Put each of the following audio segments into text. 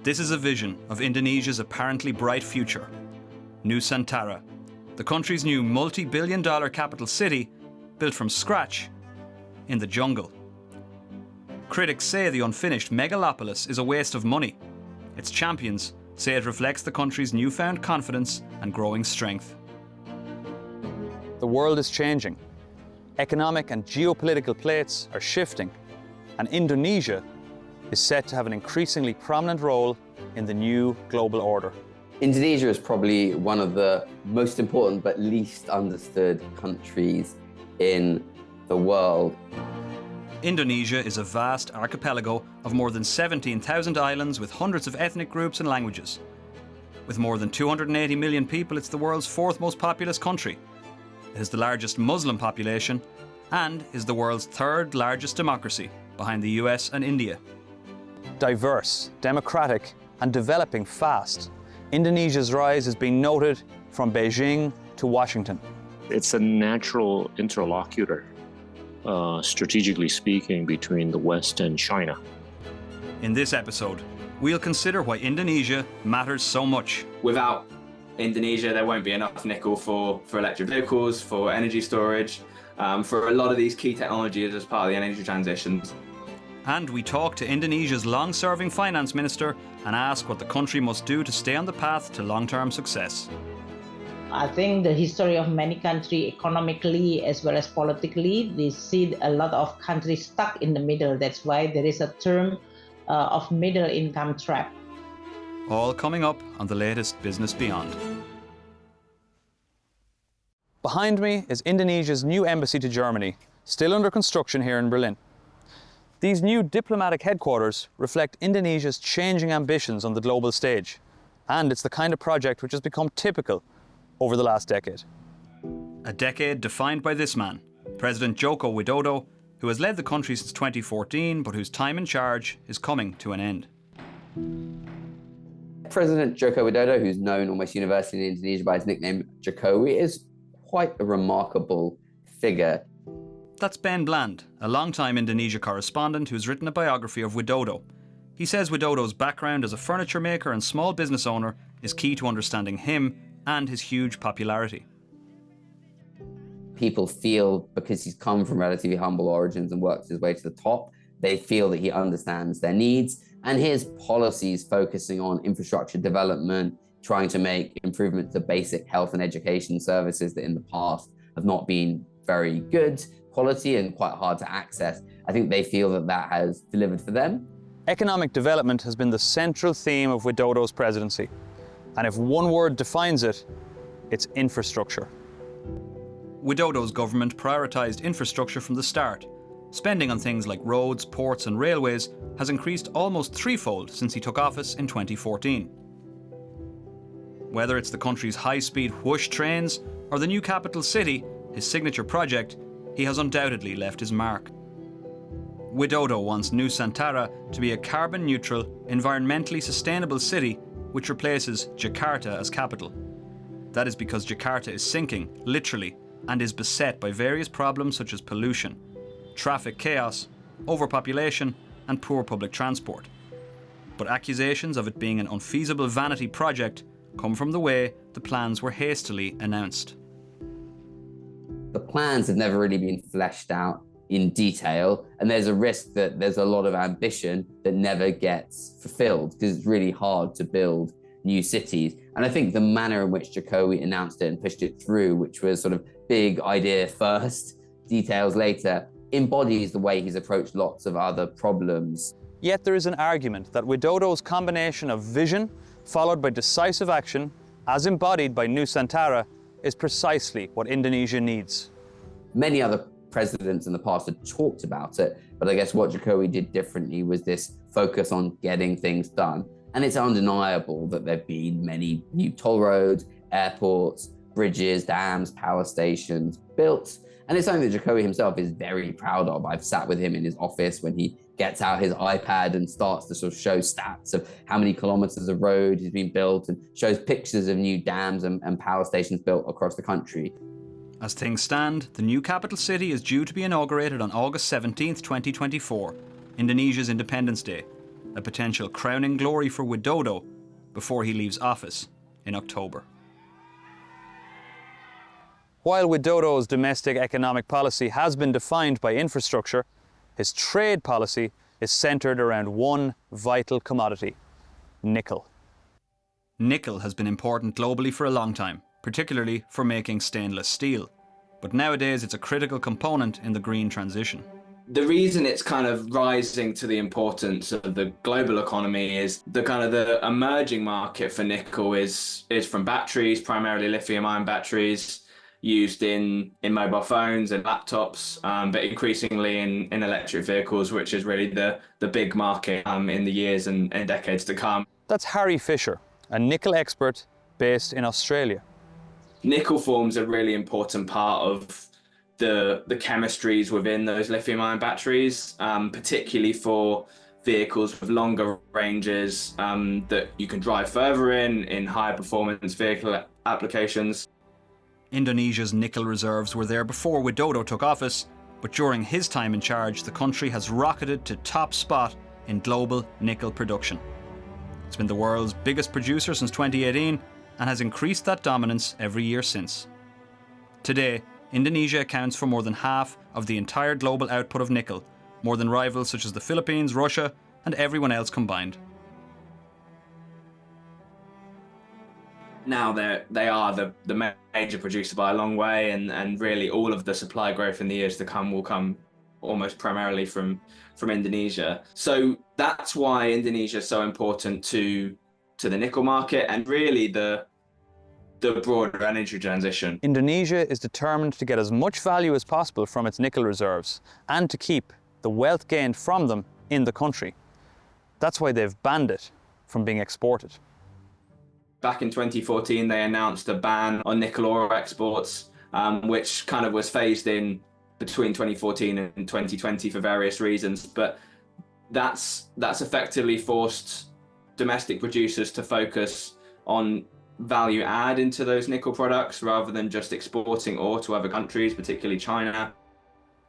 This is a vision of Indonesia's apparently bright future. Nusantara, the country's new multi-billion-dollar capital city, built from scratch in the jungle. Critics say the unfinished megalopolis is a waste of money. Its champions say it reflects the country's newfound confidence and growing strength. The world is changing. Economic and geopolitical plates are shifting, and Indonesia is set to have an increasingly prominent role in the new global order. Indonesia is probably one of the most important but least understood countries in the world. Indonesia is a vast archipelago of more than 17,000 islands with hundreds of ethnic groups and languages. With more than 280 million people, it's the world's fourth most populous country. It has the largest Muslim population and is the world's third largest democracy, behind the US and India. Diverse, democratic, and developing fast, Indonesia's rise has been noted from Beijing to Washington. It's a natural interlocutor, strategically speaking, between the West and China. In this episode, we'll consider why Indonesia matters so much. Without Indonesia, there won't be enough nickel for electric vehicles, for energy storage, for a lot of these key technologies as part of the energy transitions. And we talk to Indonesia's long-serving finance minister and ask what the country must do to stay on the path to long-term success. I think the history of many countries economically as well as politically, we see a lot of countries stuck in the middle. That's why there is a term of middle income trap. All coming up on the latest Business Beyond. Behind me is Indonesia's new embassy to Germany, still under construction here in Berlin. These new diplomatic headquarters reflect Indonesia's changing ambitions on the global stage, and it's the kind of project which has become typical over the last decade. A decade defined by this man, President Joko Widodo, who has led the country since 2014, but whose time in charge is coming to an end. President Joko Widodo, who's known almost universally in Indonesia by his nickname Jokowi, is quite a remarkable figure. That's Ben Bland, a long-time Indonesia correspondent who's written a biography of Widodo. He says Widodo's background as a furniture maker and small business owner is key to understanding him and his huge popularity. People feel, because he's come from relatively humble origins and worked his way to the top, they feel that he understands their needs, and his policies focusing on infrastructure development, trying to make improvements to basic health and education services that in the past have not been very good quality and quite hard to access. I think they feel that that has delivered for them. Economic development has been the central theme of Widodo's presidency. And if one word defines it, it's infrastructure. Widodo's government prioritised infrastructure from the start. Spending on things like roads, ports and railways has increased almost threefold since he took office in 2014. Whether it's the country's high-speed whoosh trains or the new capital city, his signature project, he has undoubtedly left his mark. Widodo wants Nusantara to be a carbon-neutral, environmentally sustainable city which replaces Jakarta as capital. That is because Jakarta is sinking, literally, and is beset by various problems such as pollution, traffic chaos, overpopulation, and poor public transport. But accusations of it being an unfeasible vanity project come from the way the plans were hastily announced. The plans have never really been fleshed out in detail, and there's a risk that there's a lot of ambition that never gets fulfilled because it's really hard to build new cities. And I think the manner in which Jokowi announced it and pushed it through, which was sort of big idea first, details later, embodies the way he's approached lots of other problems. Yet there is an argument that Widodo's combination of vision followed by decisive action, as embodied by Nusantara, is precisely what Indonesia needs. Many other presidents in the past had talked about it, but I guess what Jokowi did differently was this focus on getting things done. And it's undeniable that there have been many new toll roads, airports, bridges, dams, power stations built. And it's something that Jokowi himself is very proud of. I've sat with him in his office when he gets out his iPad and starts to sort of show stats of how many kilometers of road has been built and shows pictures of new dams and power stations built across the country. As things stand, the new capital city is due to be inaugurated on August 17th, 2024, Indonesia's Independence Day, a potential crowning glory for Widodo before he leaves office in October. While Widodo's domestic economic policy has been defined by infrastructure, his trade policy is centred around one vital commodity: nickel. Nickel has been important globally for a long time, particularly for making stainless steel. But nowadays it's a critical component in the green transition. The reason it's kind of rising to the importance of the global economy is the emerging market for nickel is from batteries, primarily lithium-ion batteries, used in mobile phones and laptops, but increasingly in electric vehicles, which is really the big market in the years and decades to come. That's Harry Fisher, a nickel expert based in Australia. Nickel forms a really important part of the chemistries within those lithium-ion batteries, particularly for vehicles with longer ranges that you can drive further in higher performance vehicle applications. Indonesia's nickel reserves were there before Widodo took office, but during his time in charge, the country has rocketed to top spot in global nickel production. It's been the world's biggest producer since 2018 and has increased that dominance every year since. Today, Indonesia accounts for more than half of the entire global output of nickel, more than rivals such as the Philippines, Russia, and everyone else combined. Now they are the major producer by a long way, and really all of the supply growth in the years to come will come almost primarily from Indonesia. So that's why Indonesia is so important to the nickel market and really the broader energy transition. Indonesia is determined to get as much value as possible from its nickel reserves and to keep the wealth gained from them in the country. That's why they've banned it from being exported. Back in 2014, they announced a ban on nickel ore exports, which kind of was phased in between 2014 and 2020 for various reasons. But that's effectively forced domestic producers to focus on value add into those nickel products rather than just exporting ore to other countries, particularly China.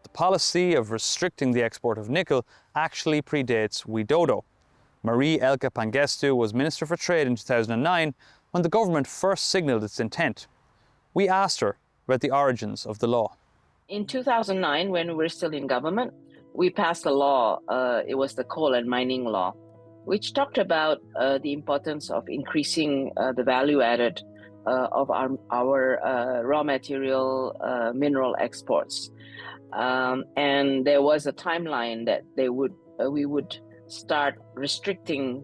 The policy of restricting the export of nickel actually predates Widodo. Marie Elke Pangestu was Minister for Trade in 2009 when the government first signalled its intent. We asked her about the origins of the law. In 2009, when we were still in government, we passed a law, it was the coal and mining law, which talked about the importance of increasing the value added of our raw material mineral exports. And there was a timeline that we would start restricting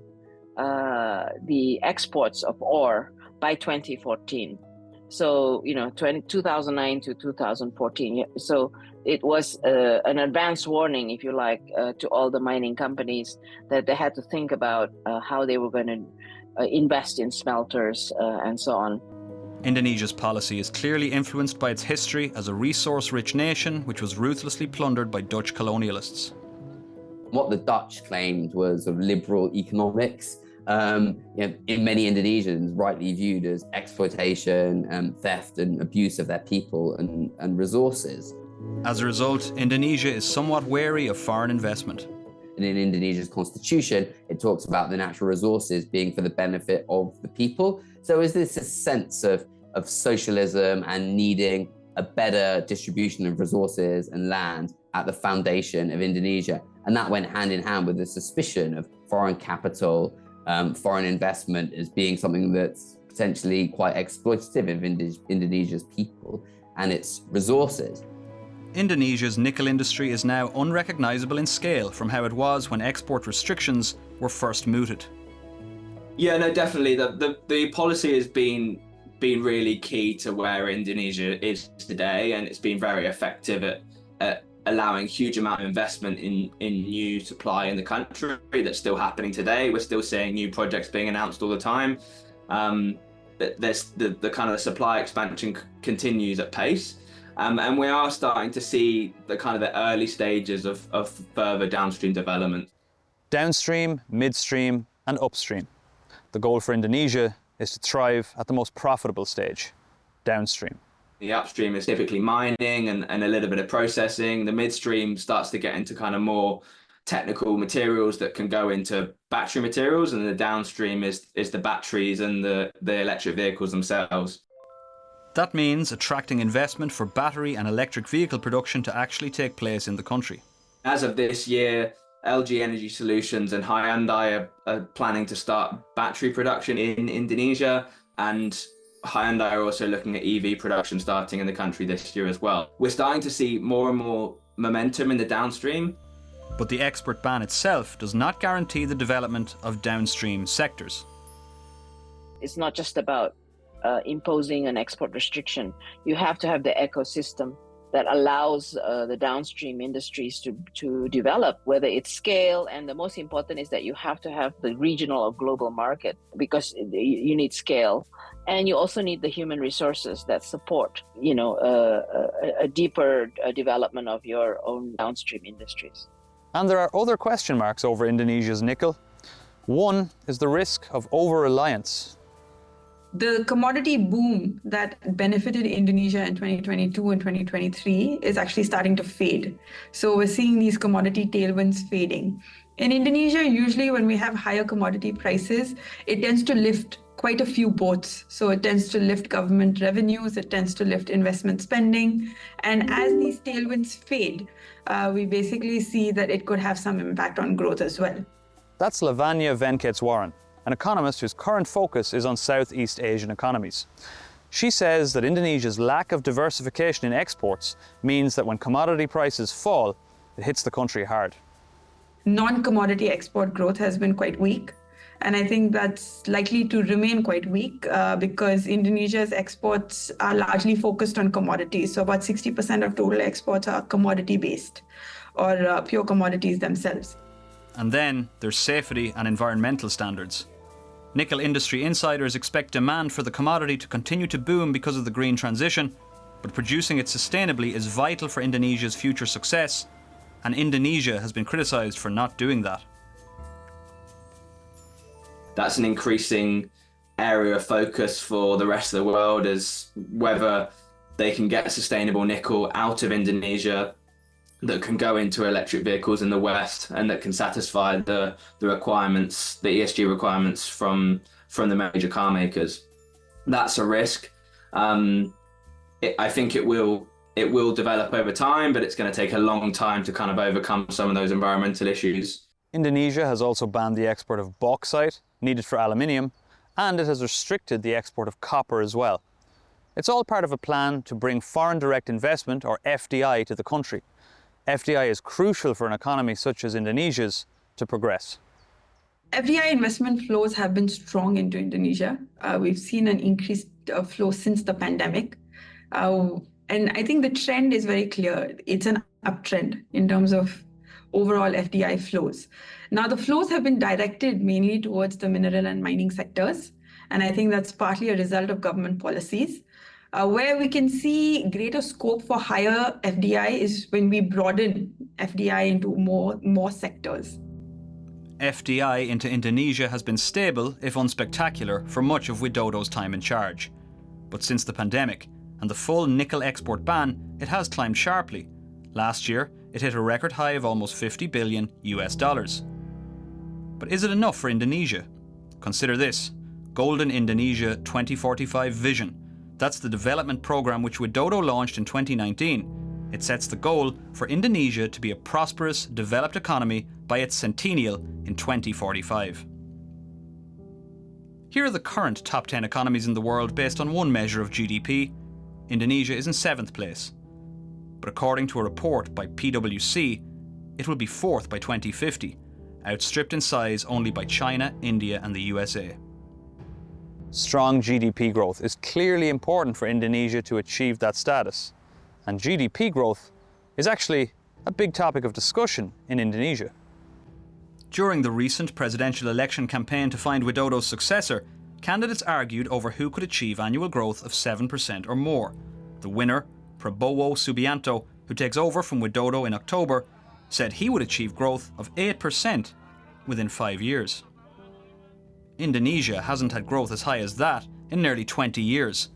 the exports of ore by 2014. So, 2009 to 2014. So it was an advance warning, if you like, to all the mining companies that they had to think about how they were going to invest in smelters and so on. Indonesia's policy is clearly influenced by its history as a resource-rich nation which was ruthlessly plundered by Dutch colonialists. What the Dutch claimed was of liberal economics, in many Indonesians rightly viewed as exploitation, theft and abuse of their people and resources. As a result, Indonesia is somewhat wary of foreign investment. And in Indonesia's constitution, it talks about the natural resources being for the benefit of the people. So is this a sense of socialism and needing a better distribution of resources and land at the foundation of Indonesia? And that went hand in hand with the suspicion of foreign capital, foreign investment as being something that's potentially quite exploitative of Indonesia's people and its resources. Indonesia's nickel industry is now unrecognisable in scale from how it was when export restrictions were first mooted. Yeah, no, definitely. The policy has been really key to where Indonesia is today, and it's been very effective at allowing huge amount of investment in new supply in the country. That's still happening today. We're still seeing new projects being announced all the time. There's the kind of the supply expansion continues at pace. And we are starting to see the kind of the early stages of further downstream development. Downstream, midstream and upstream. The goal for Indonesia is to thrive at the most profitable stage, downstream. The upstream is typically mining and a little bit of processing. The midstream starts to get into kind of more technical materials that can go into battery materials, and the downstream is the batteries and the electric vehicles themselves. That means attracting investment for battery and electric vehicle production to actually take place in the country. As of this year, LG Energy Solutions and Hyundai are planning to start battery production in Indonesia, and Hyundai are also looking at EV production starting in the country this year as well. We're starting to see more and more momentum in the downstream. But the export ban itself does not guarantee the development of downstream sectors. It's not just about imposing an export restriction. You have to have the ecosystem that allows the downstream industries to develop, whether it's scale, and the most important is that you have to have the regional or global market, because you need scale, and you also need the human resources that support, a deeper development of your own downstream industries. And there are other question marks over Indonesia's nickel. One is the risk of over-reliance. The commodity boom that benefited Indonesia in 2022 and 2023 is actually starting to fade. So we're seeing these commodity tailwinds fading. In Indonesia, usually when we have higher commodity prices, it tends to lift quite a few boats. So it tends to lift government revenues, it tends to lift investment spending. And as these tailwinds fade, we basically see that it could have some impact on growth as well. That's Lavanya Venkateswaran, an economist whose current focus is on Southeast Asian economies. She says that Indonesia's lack of diversification in exports means that when commodity prices fall, it hits the country hard. Non-commodity export growth has been quite weak. And I think that's likely to remain quite weak because Indonesia's exports are largely focused on commodities. So about 60% of total exports are commodity-based or pure commodities themselves. And then there's safety and environmental standards. Nickel industry insiders expect demand for the commodity to continue to boom because of the green transition, but producing it sustainably is vital for Indonesia's future success, and Indonesia has been criticised for not doing that. That's an increasing area of focus for the rest of the world, is whether they can get sustainable nickel out of Indonesia that can go into electric vehicles in the West and that can satisfy the requirements, the ESG requirements from the major car makers. That's a risk. I think it will develop over time, but it's going to take a long time to kind of overcome some of those environmental issues. Indonesia has also banned the export of bauxite, needed for aluminium, and it has restricted the export of copper as well. It's all part of a plan to bring foreign direct investment, or FDI, to the country. FDI is crucial for an economy such as Indonesia's to progress. FDI investment flows have been strong into Indonesia. We've seen an increased flow since the pandemic. And I think the trend is very clear. It's an uptrend in terms of overall FDI flows. Now, the flows have been directed mainly towards the mineral and mining sectors. And I think that's partly a result of government policies. Where we can see greater scope for higher FDI is when we broaden FDI into more sectors. FDI into Indonesia has been stable, if unspectacular, for much of Widodo's time in charge. But since the pandemic and the full nickel export ban, it has climbed sharply. Last year, it hit a record high of almost $50 billion US. But is it enough for Indonesia? Consider this: Golden Indonesia 2045 Vision. That's the development program which Widodo launched in 2019. It sets the goal for Indonesia to be a prosperous, developed economy by its centennial in 2045. Here are the current top 10 economies in the world based on one measure of GDP. Indonesia is in 7th place. But according to a report by PwC, it will be 4th by 2050, outstripped in size only by China, India and the USA. Strong GDP growth is clearly important for Indonesia to achieve that status. And GDP growth is actually a big topic of discussion in Indonesia. During the recent presidential election campaign to find Widodo's successor, candidates argued over who could achieve annual growth of 7% or more. The winner, Prabowo Subianto, who takes over from Widodo in October, said he would achieve growth of 8% within 5 years. Indonesia hasn't had growth as high as that in nearly 20 years.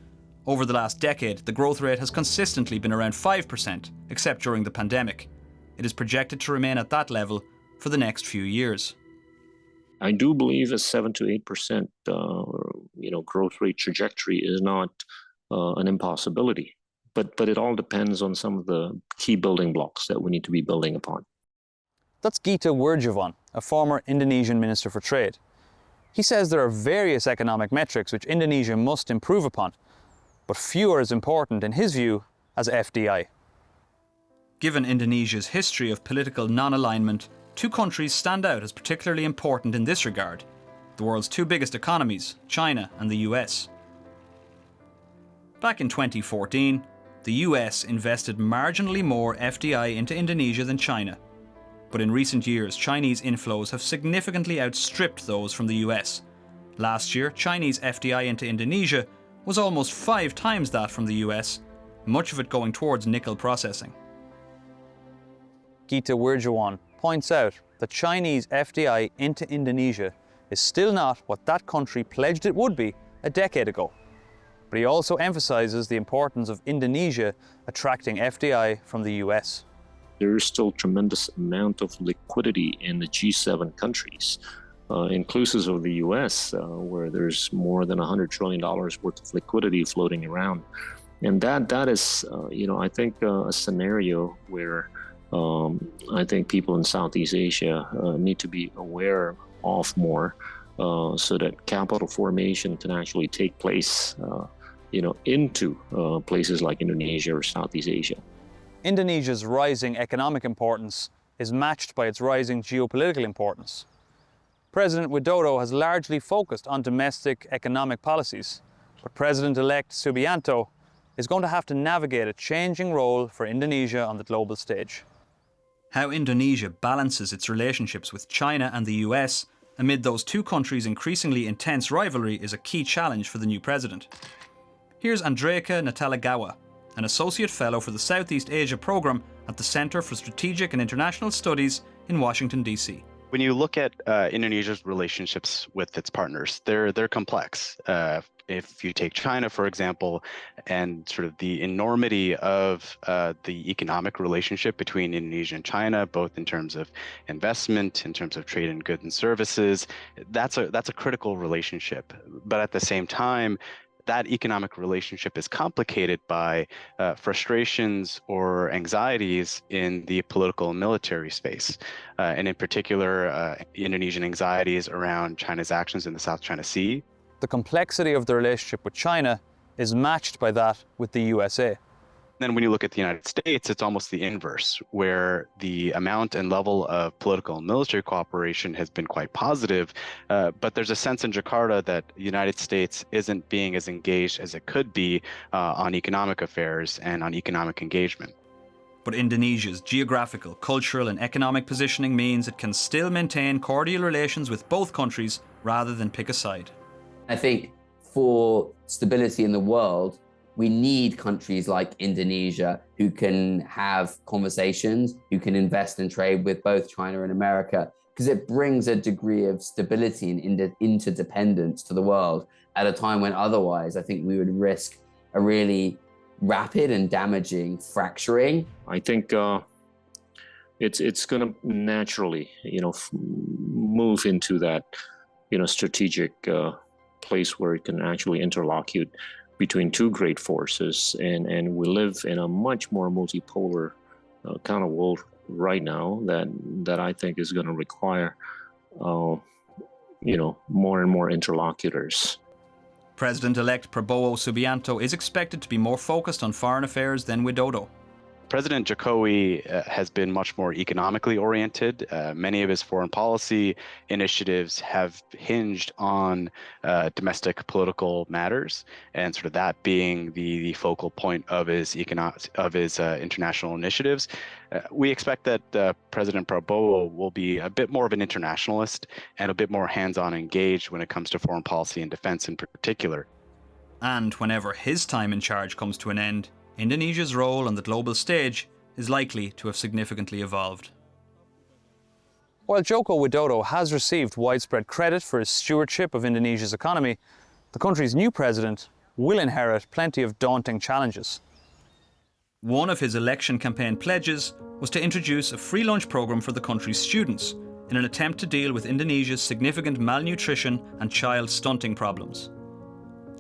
Over the last decade, the growth rate has consistently been around 5%, except during the pandemic. It is projected to remain at that level for the next few years. I do believe a 7 to 8% growth rate trajectory is not an impossibility, but it all depends on some of the key building blocks that we need to be building upon. That's Gita Wirjawan, a former Indonesian Minister for Trade. He says there are various economic metrics which Indonesia must improve upon, but few are as important, in his view, as FDI. Given Indonesia's history of political non-alignment, two countries stand out as particularly important in this regard: the world's two biggest economies, China and the US. Back in 2014, the US invested marginally more FDI into Indonesia than China. But in recent years, Chinese inflows have significantly outstripped those from the US. Last year, Chinese FDI into Indonesia was almost 5 times that from the US, much of it going towards nickel processing. Gita Wirjawan points out that Chinese FDI into Indonesia is still not what that country pledged it would be a decade ago. But he also emphasises the importance of Indonesia attracting FDI from the US. There is still tremendous amount of liquidity in the G7 countries, inclusive of the US, where there's more than $100 trillion worth of liquidity floating around. And that is, I think a scenario where I think people in Southeast Asia need to be aware of more, so that capital formation can actually take place, into places like Indonesia or Southeast Asia. Indonesia's rising economic importance is matched by its rising geopolitical importance. President Widodo has largely focused on domestic economic policies, but President-elect Subianto is going to have to navigate a changing role for Indonesia on the global stage. How Indonesia balances its relationships with China and the US amid those two countries' increasingly intense rivalry is a key challenge for the new president. Here's Andrejka Natalagawa, an Associate Fellow for the Southeast Asia Programme at the Centre for Strategic and International Studies in Washington, D.C. When you look at Indonesia's relationships with its partners, they're complex. If you take China, for example, and sort of the enormity of the economic relationship between Indonesia and China, both in terms of investment, in terms of trade in goods and services, that's a critical relationship. But at the same time, that economic relationship is complicated by frustrations or anxieties in the political and military space, and in particular, Indonesian anxieties around China's actions in the South China Sea. The complexity of the relationship with China is matched by that with the USA. Then when you look at the United States, it's almost the inverse, where the amount and level of political and military cooperation has been quite positive, but there's a sense in Jakarta that the United States isn't being as engaged as it could be on economic affairs and on economic engagement. But Indonesia's geographical, cultural and economic positioning means it can still maintain cordial relations with both countries rather than pick a side. I think for stability in the world, we need countries like Indonesia who can have conversations, who can invest and trade with both China and America, because it brings a degree of stability and interdependence to the world at a time when otherwise I think we would risk a really rapid and damaging fracturing. I think it's going to naturally, move into that, strategic place where it can actually interlocute between two great forces, and we live in a much more multipolar kind of world right now that I think is going to require, more and more interlocutors. President-elect Prabowo Subianto is expected to be more focused on foreign affairs than Widodo. President Jokowi has been much more economically oriented. Many of his foreign policy initiatives have hinged on domestic political matters, and sort of that being the focal point of his international initiatives. We expect that President Prabowo will be a bit more of an internationalist and a bit more hands-on engaged when it comes to foreign policy and defense in particular. And whenever his time in charge comes to an end, Indonesia's role on the global stage is likely to have significantly evolved. While Joko Widodo has received widespread credit for his stewardship of Indonesia's economy, the country's new president will inherit plenty of daunting challenges. One of his election campaign pledges was to introduce a free lunch program for the country's students, in an attempt to deal with Indonesia's significant malnutrition and child stunting problems.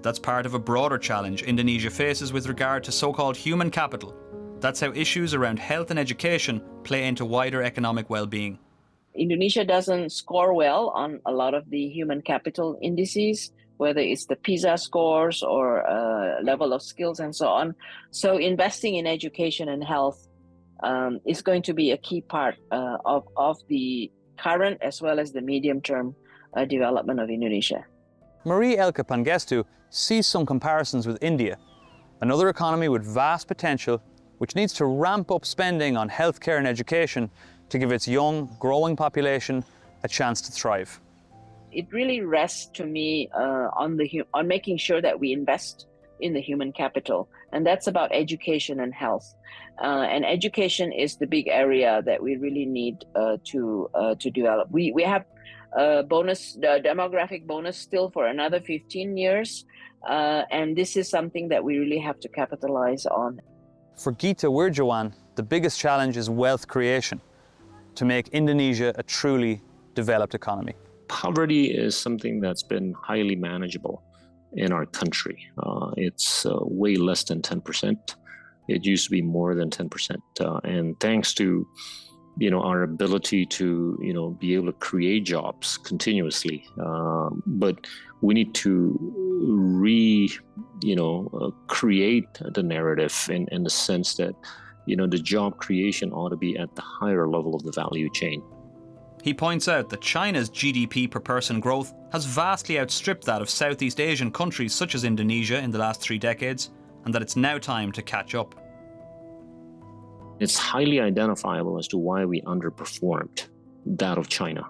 That's part of a broader challenge Indonesia faces with regard to so-called human capital. That's how issues around health and education play into wider economic well-being. Indonesia doesn't score well on a lot of the human capital indices, whether it's the PISA scores or level of skills and so on. So investing in education and health is going to be a key part of the current as well as the medium-term development of Indonesia. Marie Elke Pangestu sees some comparisons with India, another economy with vast potential which needs to ramp up spending on healthcare and education to give its young, growing population a chance to thrive. It really rests to me on making sure that we invest in the human capital, and that's about education and health. And education is the big area that we really need to develop. We have a demographic bonus still for another 15 years, and this is something that we really have to capitalize on. For Gita Wirjawan, the biggest challenge is wealth creation to make Indonesia a truly developed economy. Poverty is something that's been highly manageable in our country. It's way less than 10%. It used to be more than 10%. And thanks to our ability to be able to create jobs continuously, but we need to create the narrative in the sense that the job creation ought to be at the higher level of the value chain. He points out that China's GDP per person growth has vastly outstripped that of Southeast Asian countries such as Indonesia in the last 3 decades, and that it's now time to catch up. It's highly identifiable as to why we underperformed that of China.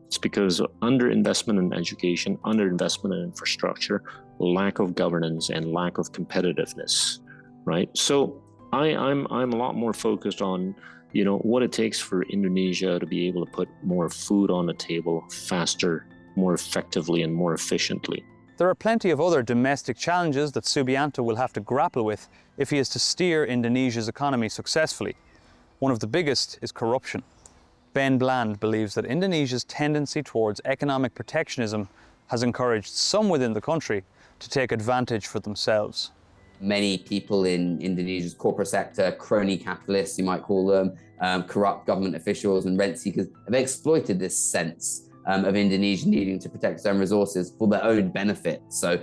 It's because of underinvestment in education, underinvestment in infrastructure, lack of governance, and lack of competitiveness, right? So I'm a lot more focused on what it takes for Indonesia to be able to put more food on the table faster, more effectively, and more efficiently. There are plenty of other domestic challenges that Subianto will have to grapple with if he is to steer Indonesia's economy successfully. One of the biggest is corruption. Ben Bland believes that Indonesia's tendency towards economic protectionism has encouraged some within the country to take advantage for themselves. Many people in Indonesia's corporate sector, crony capitalists, you might call them, corrupt government officials and rent seekers, have exploited this sense of Indonesia needing to protect its own resources for their own benefit. So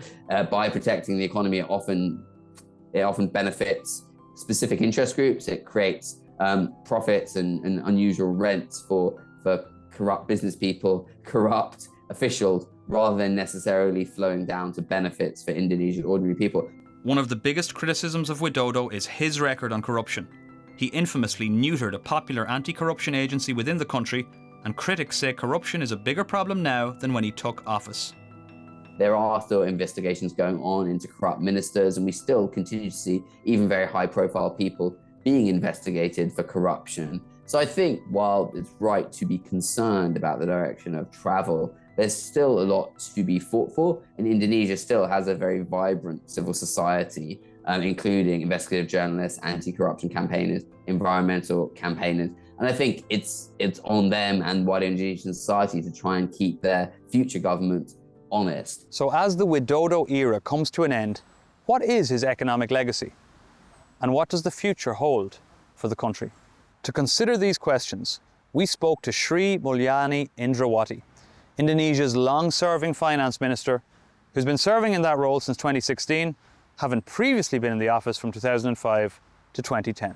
by protecting the economy, it often benefits specific interest groups. It creates profits and unusual rents for corrupt business people, corrupt officials, rather than necessarily flowing down to benefits for Indonesian ordinary people. One of the biggest criticisms of Widodo is his record on corruption. He infamously neutered a popular anti-corruption agency within the country, and critics say corruption is a bigger problem now than when he took office. There are still investigations going on into corrupt ministers, and we still continue to see even very high-profile people being investigated for corruption. So I think while it's right to be concerned about the direction of travel, there's still a lot to be fought for, and Indonesia still has a very vibrant civil society, including investigative journalists, anti-corruption campaigners, environmental campaigners. And I think it's on them and wider Indonesian society to try and keep their future government honest. So as the Widodo era comes to an end, what is his economic legacy? And what does the future hold for the country? To consider these questions, we spoke to Sri Mulyani Indrawati, Indonesia's long-serving finance minister, who's been serving in that role since 2016, having previously been in the office from 2005 to 2010.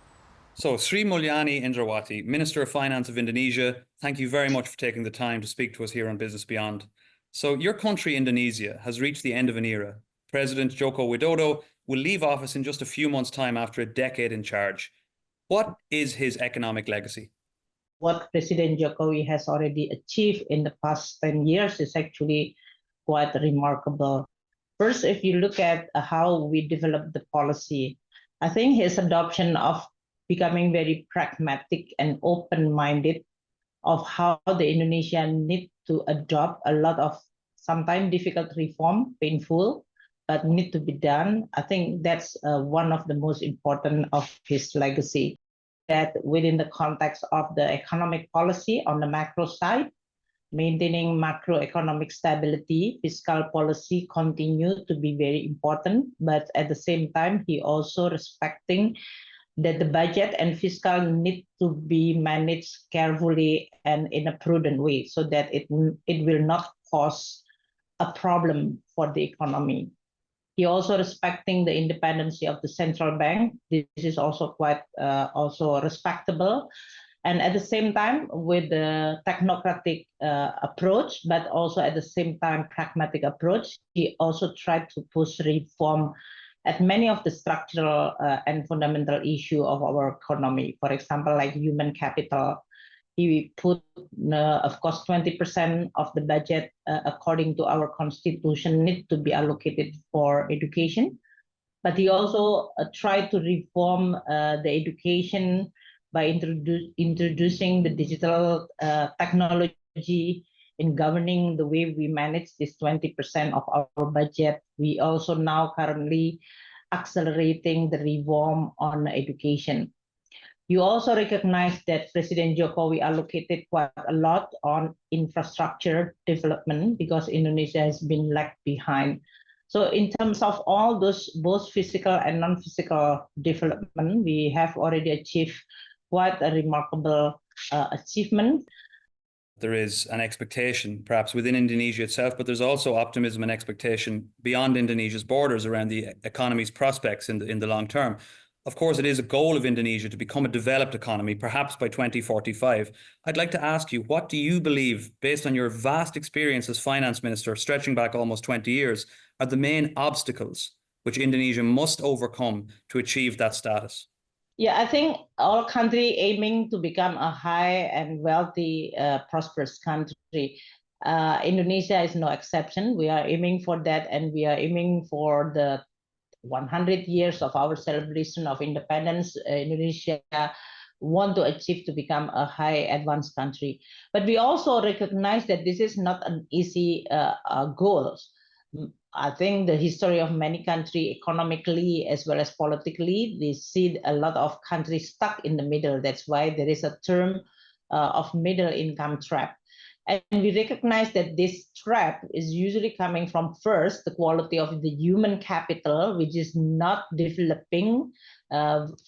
So, Sri Mulyani Indrawati, Minister of Finance of Indonesia, thank you very much for taking the time to speak to us here on Business Beyond. So, your country, Indonesia, has reached the end of an era. President Joko Widodo will leave office in just a few months' time after a decade in charge. What is his economic legacy? What President Jokowi has already achieved in the past 10 years is actually quite remarkable. First, if you look at how we develop the policy, I think his adoption of becoming very pragmatic and open-minded of how the Indonesian need to adopt a lot of sometimes difficult reform, painful, but need to be done. I think that's one of the most important of his legacy. that within the context of the economic policy on the macro side, maintaining macroeconomic stability, fiscal policy continue to be very important, but at the same time, he also respecting that the budget and fiscal need to be managed carefully and in a prudent way so that it will not cause a problem for the economy. He also respecting the independence of the central bank. This is also quite also respectable. And at the same time, with the technocratic approach, but also at the same time, pragmatic approach, he also tried to push reform at many of the structural and fundamental issue of our economy. For example, like human capital, he put, of course, 20% of the budget, according to our constitution, need to be allocated for education. But he also tried to reform the education by introducing the digital technology in governing the way we manage this 20% of our budget. We also now currently accelerating the reform on education. You also recognize that President Jokowi allocated quite a lot on infrastructure development because Indonesia has been lagged behind. So in terms of all those, both physical and non-physical development, we have already achieved quite a remarkable achievement. There is an expectation, perhaps within Indonesia itself, but there's also optimism and expectation beyond Indonesia's borders around the economy's prospects in the long term. Of course, it is a goal of Indonesia to become a developed economy, perhaps by 2045. I'd like to ask you, what do you believe, based on your vast experience as finance minister, stretching back almost 20 years, are the main obstacles which Indonesia must overcome to achieve that status? Yeah, I think all country aiming to become a high and wealthy, prosperous country. Indonesia is no exception. We are aiming for that, and we are aiming for the 100 years of our celebration of independence. Indonesia want to achieve to become a high advanced country. But we also recognize that this is not an easy goal. I think the history of many countries economically as well as politically, they see a lot of countries stuck in the middle. That's why there is a term of middle income trap. And we recognize that this trap is usually coming from, first, the quality of the human capital, which is not developing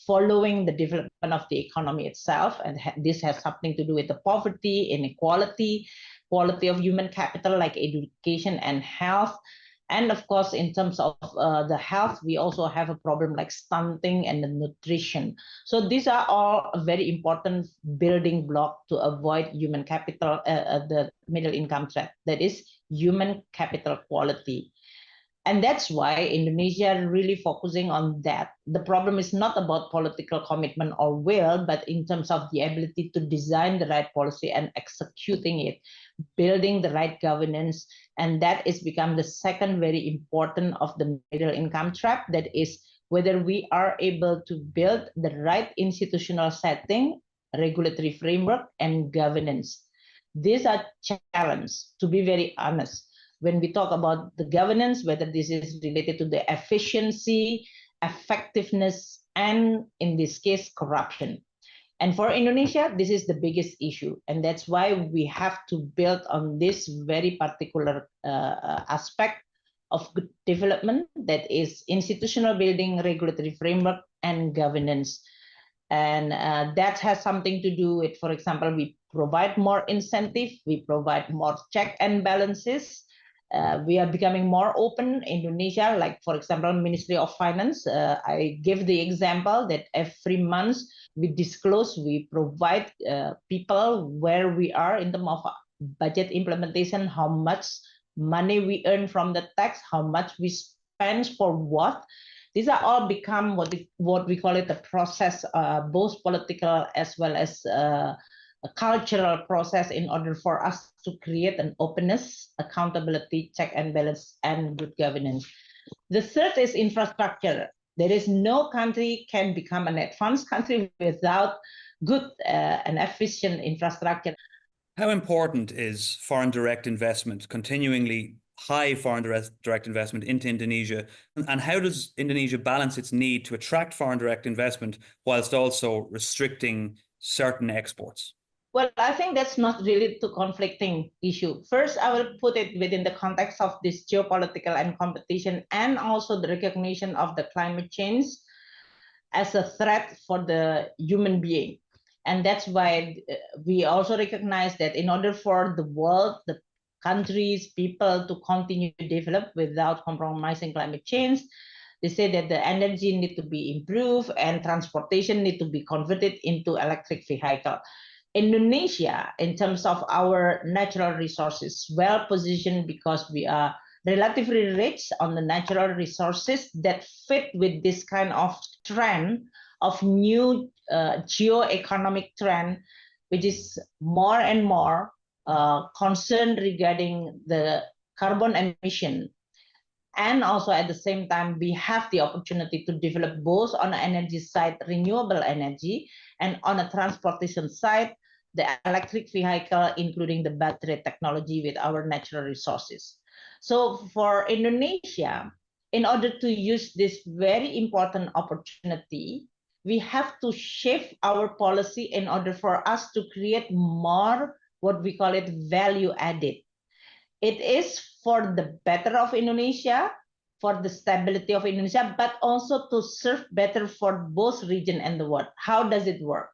following the development of the economy itself. And this has something to do with the poverty, inequality, quality of human capital like education and health. And of course, in terms of the health, we also have a problem like stunting and the nutrition. So these are all a very important building block to avoid human capital, the middle income trap, that is human capital quality. And that's why Indonesia really focusing on that. The problem is not about political commitment or will, but in terms of the ability to design the right policy and executing it, building the right governance. And that is become the second very important of the middle income trap. That is whether we are able to build the right institutional setting, regulatory framework, and governance. These are challenges, to be very honest. When we talk about the governance, whether this is related to the efficiency, effectiveness, and in this case, corruption. And for Indonesia, this is the biggest issue. And that's why we have to build on this very particular aspect of good development, that is institutional building, regulatory framework, and governance. And that has something to do with, for example, we provide more incentive, we provide more check and balances. We are becoming more open. Indonesia, like for example, Ministry of Finance, I give the example that every month we disclose, we provide people where we are in terms of budget implementation, how much money we earn from the tax, how much we spend for what. These are all become what we call it the process, both political as well as a cultural process, in order for us to create an openness, accountability, check and balance, and good governance. The third is infrastructure. There is no country can become an advanced country without good and efficient infrastructure. How important is foreign direct investment continually high foreign direct investment into Indonesia? And how does Indonesia balance its need to attract foreign direct investment whilst also restricting certain exports? Well, I think that's not really a conflicting issue. First, I will put it within the context of this geopolitical and competition, and also the recognition of the climate change as a threat for the human being. And that's why we also recognize that in order for the world, the countries, people to continue to develop without compromising climate change, they say that the energy need to be improved and transportation need to be converted into electric vehicle. Indonesia, in terms of our natural resources, well positioned because we are relatively rich on the natural resources that fit with this kind of trend of new geo-economic trend, which is more and more concerned regarding the carbon emission. And also at the same time, we have the opportunity to develop both on the energy side, renewable energy, and on the transportation side, the electric vehicle, including the battery technology with our natural resources. So for Indonesia, in order to use this very important opportunity, we have to shift our policy in order for us to create more, what we call it, value added. It is for the better of Indonesia, for the stability of Indonesia, but also to serve better for both region and the world. How does it work?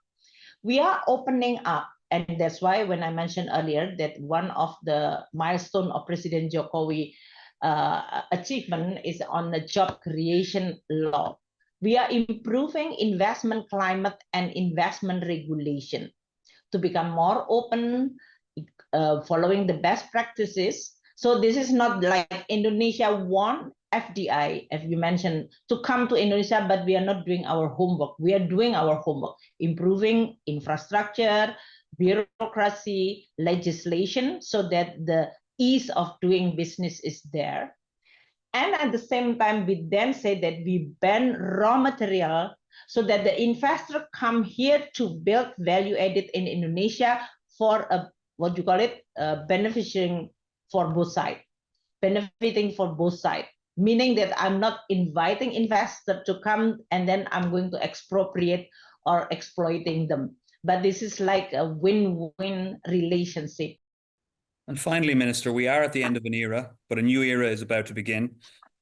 We are opening up, and that's why when I mentioned earlier that one of the milestone of President Jokowi achievement is on the job creation law. We are improving investment climate and investment regulation to become more open, following the best practices. So this is not like Indonesia want FDI, as you mentioned, to come to Indonesia, but we are not doing our homework. We are doing our homework, improving infrastructure, bureaucracy, legislation, so that the ease of doing business is there. And at the same time, we then say that we ban raw material so that the investor come here to build value added in Indonesia for a, what you call it, benefiting for both sides, benefiting for both sides. Meaning that I'm not inviting investors to come and then I'm going to expropriate or exploiting them. But this is like a win-win relationship. And finally, Minister, we are at the end of an era, but a new era is about to begin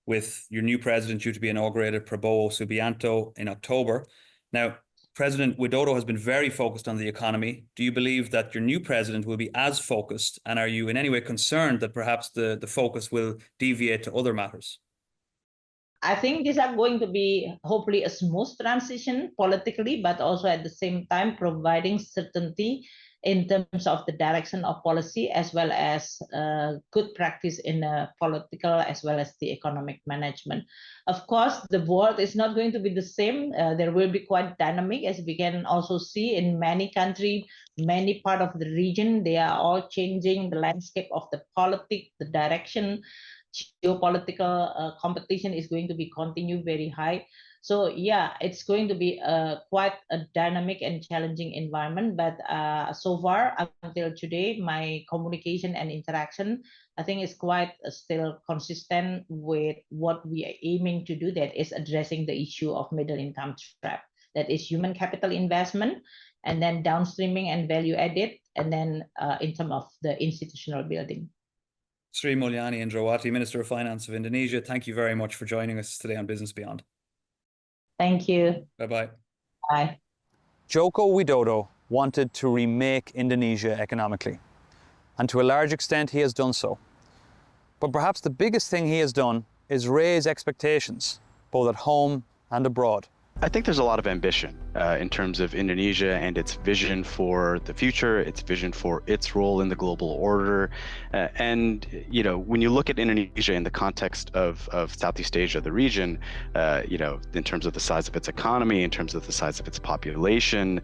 with your new president due to be inaugurated, Prabowo Subianto, in October. Now, President Widodo has been very focused on the economy. Do you believe that your new president will be as focused? And are you in any way concerned that perhaps the focus will deviate to other matters? I think these are going to be hopefully a smooth transition politically, but also at the same time providing certainty in terms of the direction of policy, as well as good practice in political as well as the economic management. Of course, the world is not going to be the same. There will be quite dynamic, as we can also see in many countries, many part of the region. They are all changing the landscape of the politics, the direction. Geopolitical competition is going to be continue very high. So yeah, it's going to be quite a dynamic and challenging environment. But so far, until today, my communication and interaction, I think, is quite still consistent with what we are aiming to do. That is addressing the issue of middle income trap. That is human capital investment, and then downstreaming and value added, and then in terms of the institutional building. Sri Mulyani Indrawati, Minister of Finance of Indonesia, thank you very much for joining us today on Business Beyond. Thank you. Bye-bye. Bye. Joko Widodo wanted to remake Indonesia economically, and to a large extent he has done so. But perhaps the biggest thing he has done is raise expectations, both at home and abroad. I think there's a lot of ambition in terms of Indonesia and its vision for the future, its vision for its role in the global order. And, you know, when you look at Indonesia in the context of Southeast Asia, the region, you know, in terms of the size of its economy, in terms of the size of its population,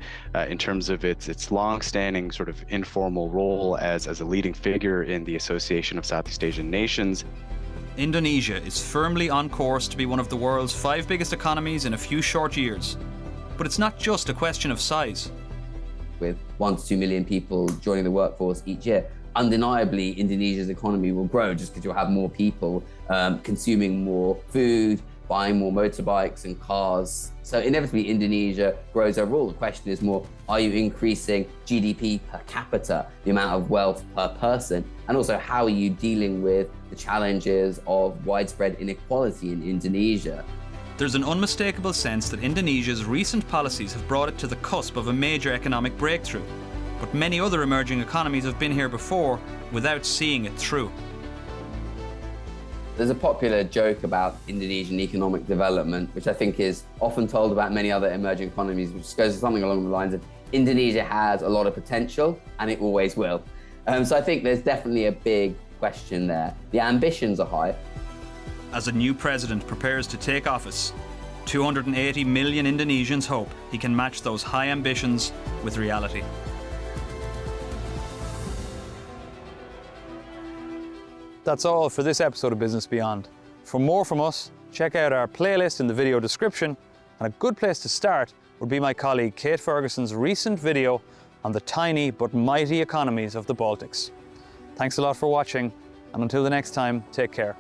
in terms of its long-standing sort of informal role as a leading figure in the Association of Southeast Asian Nations, Indonesia is firmly on course to be one of the world's 5 biggest economies in a few short years. But it's not just a question of size. With 1 to 2 million people joining the workforce each year, undeniably Indonesia's economy will grow just because you'll have more people consuming more food, buying more motorbikes and cars. So inevitably Indonesia grows overall. The question is more, are you increasing GDP per capita, the amount of wealth per person? And also, how are you dealing with the challenges of widespread inequality in Indonesia? There's an unmistakable sense that Indonesia's recent policies have brought it to the cusp of a major economic breakthrough. But many other emerging economies have been here before without seeing it through. There's a popular joke about Indonesian economic development, which I think is often told about many other emerging economies, which goes something along the lines of Indonesia has a lot of potential and it always will. So I think there's definitely a big question there. The ambitions are high. As a new president prepares to take office, 280 million Indonesians hope he can match those high ambitions with reality. That's all for this episode of Business Beyond. For more from us, check out our playlist in the video description, and a good place to start would be my colleague Kate Ferguson's recent video on the tiny but mighty economies of the Baltics. Thanks a lot for watching, and until the next time, take care.